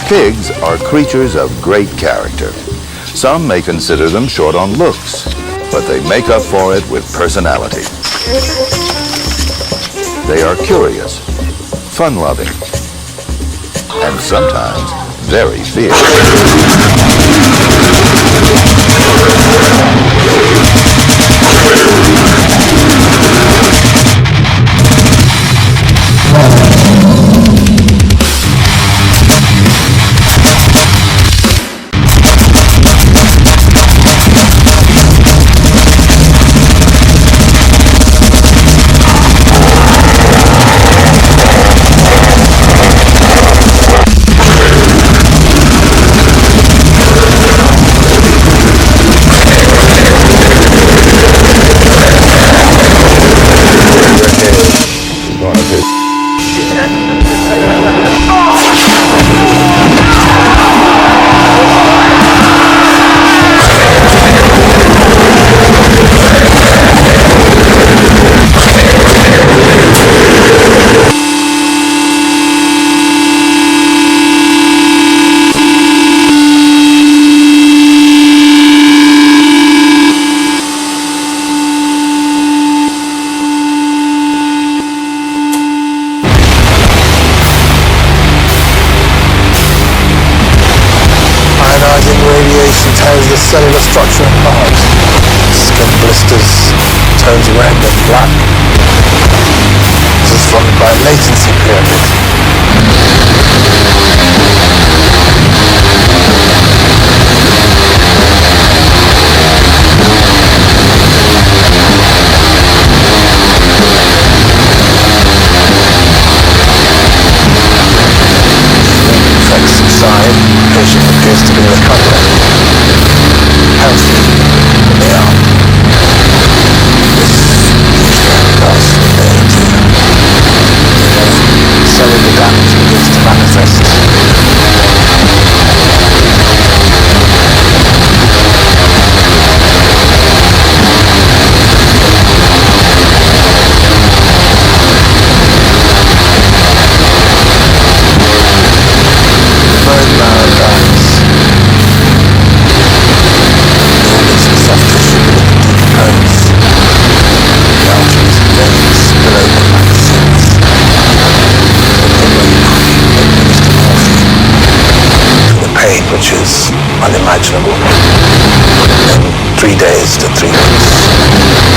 Pigs are creatures of great character. Some may consider them short on looks, but they make up for it with personality. They are curious, fun-loving, and sometimes very fierce. The cellular structure of heart. Skin blisters, turns red and black. This is followed by a latency period. Effects subside, patient appears to be recovering. Healthy they are. This is cellular damage begins to manifest. Bone marrow dies. Soft tissue decompose. The arteries and veins spill open like sins. Administer morphine for the pain, which is unimaginable. In 3 days to 3 weeks.